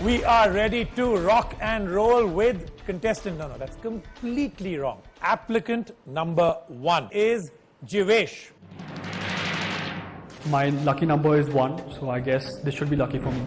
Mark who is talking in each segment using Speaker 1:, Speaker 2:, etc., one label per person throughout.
Speaker 1: We are ready to rock and roll with contestant. No, that's completely wrong. Applicant number 1 is Jivesh.
Speaker 2: My lucky number is 1, so I guess this should be lucky for me.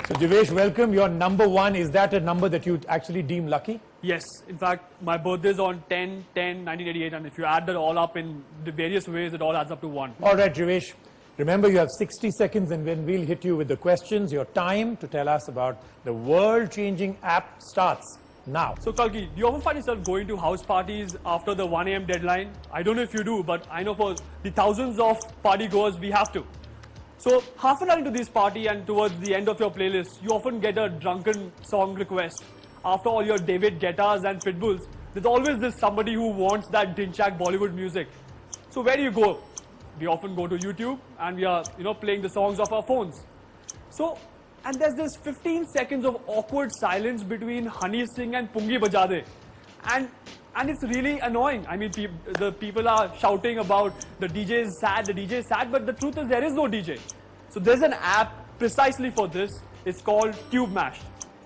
Speaker 1: So Jivesh, welcome. Your number 1, is that a number that you actually deem lucky?
Speaker 2: Yes, in fact, my birthday is on 10/10/1988, and if you add that all up in the various ways, it all adds up to 1.
Speaker 1: All right, Jivesh. Remember, you have 60 seconds, and when we'll hit you with the questions, your time to tell us about the world-changing app starts now.
Speaker 2: So Kalki, do you often find yourself going to house parties after the 1 a.m. deadline? I don't know if you do, but I know for the thousands of party goers, we have to. So half an hour into this party and towards the end of your playlist, you often get a drunken song request. After all your David Guettas and Pitbulls, there's always this somebody who wants that Dinchak Bollywood music. So where do you go? We often go to YouTube and we are, playing the songs of our phones. So, and there's this 15 seconds of awkward silence between Honey Singh and Pungi Bajade. And it's really annoying. I mean, the people are shouting about the DJ is sad, but the truth is there is no DJ. So there's an app precisely for this. It's called Tube Mash.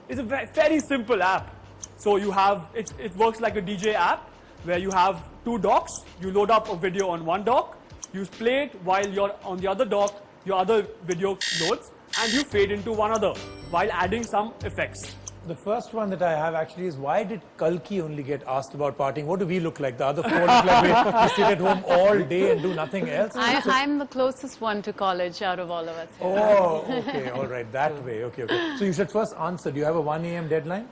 Speaker 2: It's a very simple app. So you have, it works like a DJ app where you have 2 docks. You load up a video on one dock. You play it while you're on the other dock, your other video loads, and you fade into one other while adding some effects.
Speaker 1: The first one that I have actually is, why did Kalki only get asked about partying? What do we look like? The other 4 look like we sit at home all day and do nothing else?
Speaker 3: I'm the closest one to college out of all of us.
Speaker 1: Oh, okay, all right, that way, okay. So you should first answer, do you have a 1 a.m. deadline?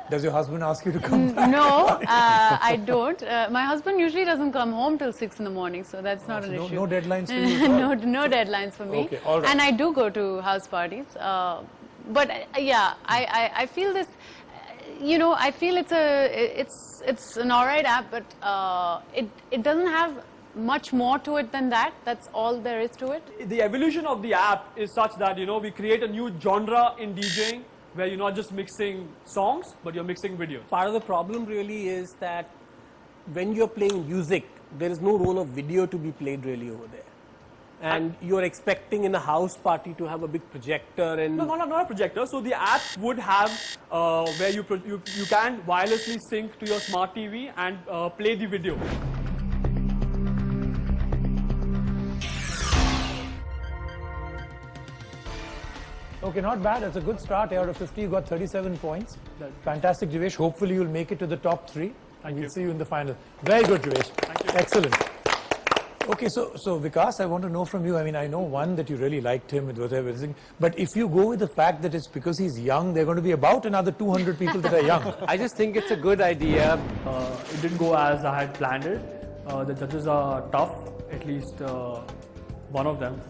Speaker 1: Does your husband ask you to come back?
Speaker 3: No, I don't. My husband usually doesn't come home till 6 in the morning, so that's not an issue.
Speaker 1: No deadlines for you at all?
Speaker 3: No deadlines for me.
Speaker 1: Okay, all right.
Speaker 3: And I do go to house parties. But yeah, I feel this, I feel it's an alright app, but it doesn't have much more to it than that. That's all there is to it.
Speaker 2: The evolution of the app is such that, we create a new genre in DJing where you're not just mixing songs, but you're mixing videos.
Speaker 4: Part of the problem really is that when you're playing music, there is no role of video to be played really over there. And you're expecting in a house party to have a big projector and...
Speaker 2: No, not a projector. So the app would have where you can wirelessly sync to your smart TV and play the video.
Speaker 1: Okay, not bad. That's a good start. Out of 50, you got 37 points. Fantastic, Jivesh. Hopefully, you'll make it to the top 3. And we'll see you in the final. Very good, Jivesh.
Speaker 2: Thank you.
Speaker 1: Excellent. Okay, so Vikas, I want to know from you, I mean, I know one that you really liked him with whatever, but if you go with the fact that it's because he's young, there are going to be about another 200 people that are young.
Speaker 4: I just think it's a good idea.
Speaker 2: It didn't go as I had planned it. The judges are tough, at least one of them.